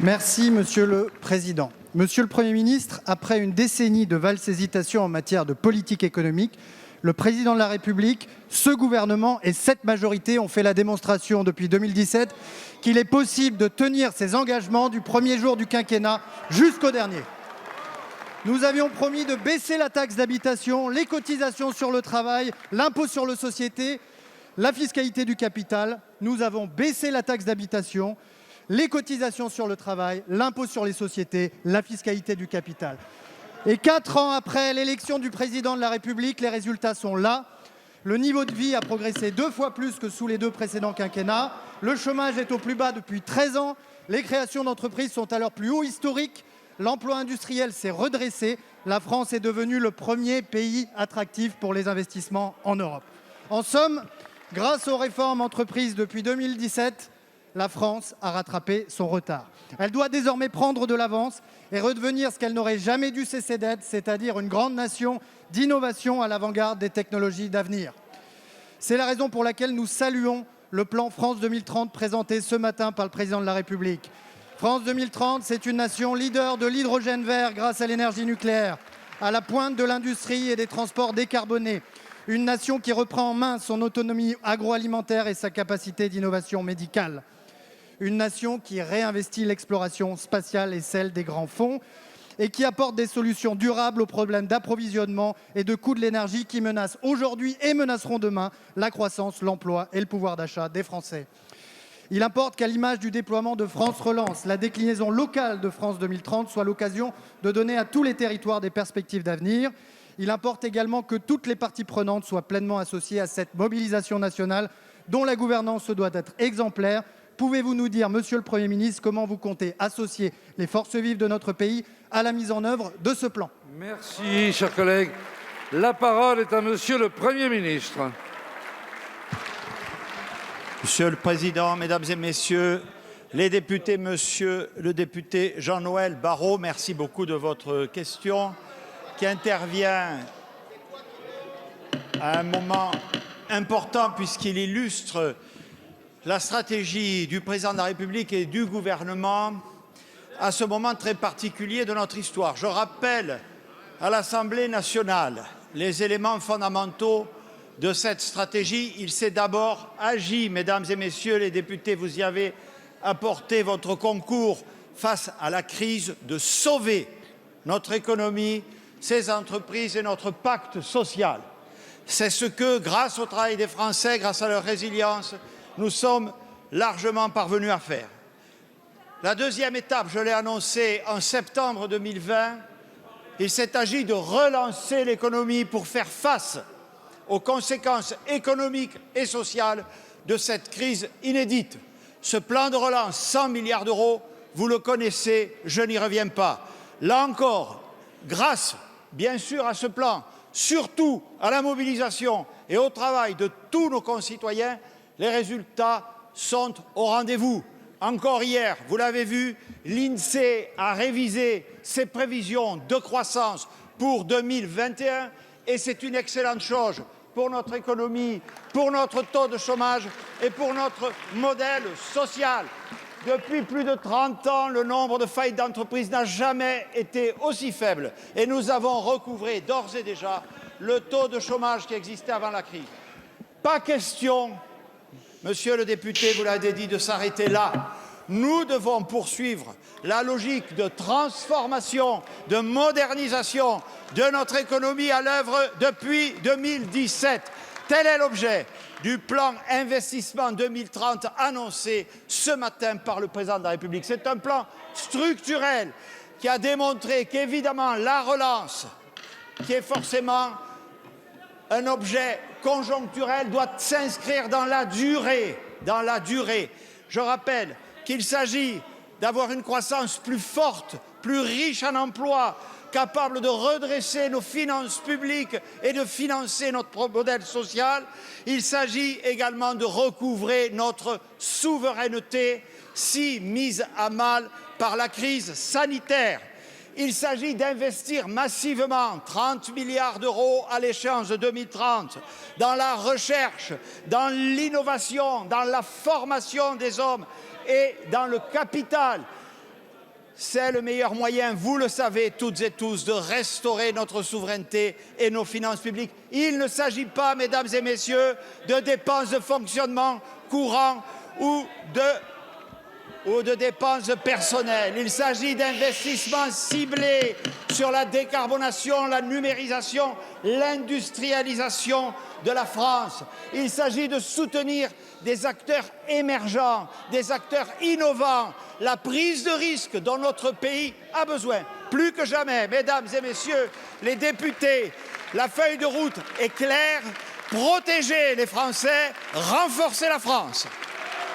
Merci, Monsieur le Président. Monsieur le Premier ministre, après une décennie de valses hésitations en matière de politique économique, le Président de la République, ce gouvernement et cette majorité ont fait la démonstration depuis 2017 qu'il est possible de tenir ses engagements du premier jour du quinquennat jusqu'au dernier. Nous avions promis de baisser la taxe d'habitation, les cotisations sur le travail, l'impôt sur les sociétés, la fiscalité du capital. Nous avons baissé la taxe d'habitation, les cotisations sur le travail, l'impôt sur les sociétés, la fiscalité du capital. Et 4 ans après l'élection du président de la République, les résultats sont là. Le niveau de vie a progressé 2 fois plus que sous les 2 précédents quinquennats. Le chômage est au plus bas depuis 13 ans. Les créations d'entreprises sont à leur plus haut historique. L'emploi industriel s'est redressé. La France est devenue le premier pays attractif pour les investissements en Europe. En somme, grâce aux réformes entreprises depuis 2017, la France a rattrapé son retard. Elle doit désormais prendre de l'avance et redevenir ce qu'elle n'aurait jamais dû cesser d'être, c'est-à-dire une grande nation d'innovation à l'avant-garde des technologies d'avenir. C'est la raison pour laquelle nous saluons le plan France 2030 présenté ce matin par le président de la République. France 2030, c'est une nation leader de l'hydrogène vert grâce à l'énergie nucléaire, à la pointe de l'industrie et des transports décarbonés. Une nation qui reprend en main son autonomie agroalimentaire et sa capacité d'innovation médicale. Une nation qui réinvestit l'exploration spatiale et celle des grands fonds et qui apporte des solutions durables aux problèmes d'approvisionnement et de coût de l'énergie qui menacent aujourd'hui et menaceront demain la croissance, l'emploi et le pouvoir d'achat des Français. Il importe qu'à l'image du déploiement de France Relance, la déclinaison locale de France 2030 soit l'occasion de donner à tous les territoires des perspectives d'avenir. Il importe également que toutes les parties prenantes soient pleinement associées à cette mobilisation nationale dont la gouvernance se doit d'être exemplaire. Pouvez-vous nous dire, Monsieur le Premier ministre, comment vous comptez associer les forces vives de notre pays à la mise en œuvre de ce plan? Merci, chers collègues. La parole est à Monsieur le Premier ministre. Monsieur le Président, Mesdames et Messieurs les députés, Monsieur le député Jean-Noël Barrot, merci beaucoup de votre question qui intervient à un moment important puisqu'il illustre la stratégie du président de la République et du gouvernement à ce moment très particulier de notre histoire. Je rappelle à l'Assemblée nationale les éléments fondamentaux de cette stratégie. Il s'est d'abord agi, mesdames et messieurs les députés, vous y avez apporté votre concours face à la crise, de sauver notre économie, ses entreprises et notre pacte social. C'est ce que, grâce au travail des Français, grâce à leur résilience, nous sommes largement parvenus à faire. La deuxième étape, je l'ai annoncée en septembre 2020, il s'est agi de relancer l'économie pour faire face aux conséquences économiques et sociales de cette crise inédite. Ce plan de relance, 100 milliards d'euros, vous le connaissez, je n'y reviens pas. Là encore, grâce bien sûr à ce plan, surtout à la mobilisation et au travail de tous nos concitoyens, les résultats sont au rendez-vous. Encore hier, vous l'avez vu, l'INSEE a révisé ses prévisions de croissance pour 2021 et c'est une excellente chose pour notre économie, pour notre taux de chômage et pour notre modèle social. Depuis plus de 30 ans, le nombre de faillites d'entreprises n'a jamais été aussi faible et nous avons recouvré d'ores et déjà le taux de chômage qui existait avant la crise. Pas question, monsieur le député, vous l'avez dit, de s'arrêter là. Nous devons poursuivre la logique de transformation, de modernisation de notre économie à l'œuvre depuis 2017. Tel est l'objet du plan investissement 2030 annoncé ce matin par le président de la République. C'est un plan structurel qui a démontré qu'évidemment la relance, qui est forcément un objet conjoncturel, doit s'inscrire dans la durée. Je rappelle qu'il s'agit d'avoir une croissance plus forte, plus riche en emplois, capable de redresser nos finances publiques et de financer notre modèle social. Il s'agit également de recouvrer notre souveraineté si mise à mal par la crise sanitaire. Il s'agit d'investir massivement 30 milliards d'euros à l'échéance de 2030 dans la recherche, dans l'innovation, dans la formation des hommes et dans le capital. C'est le meilleur moyen, vous le savez toutes et tous, de restaurer notre souveraineté et nos finances publiques. Il ne s'agit pas, mesdames et messieurs, de dépenses de fonctionnement courant ou de dépenses personnelles. Il s'agit d'investissements ciblés sur la décarbonation, la numérisation, l'industrialisation de la France. Il s'agit de soutenir des acteurs émergents, des acteurs innovants, la prise de risque dont notre pays a besoin. Plus que jamais, mesdames et messieurs les députés, la feuille de route est claire. Protéger les Français, renforcer la France.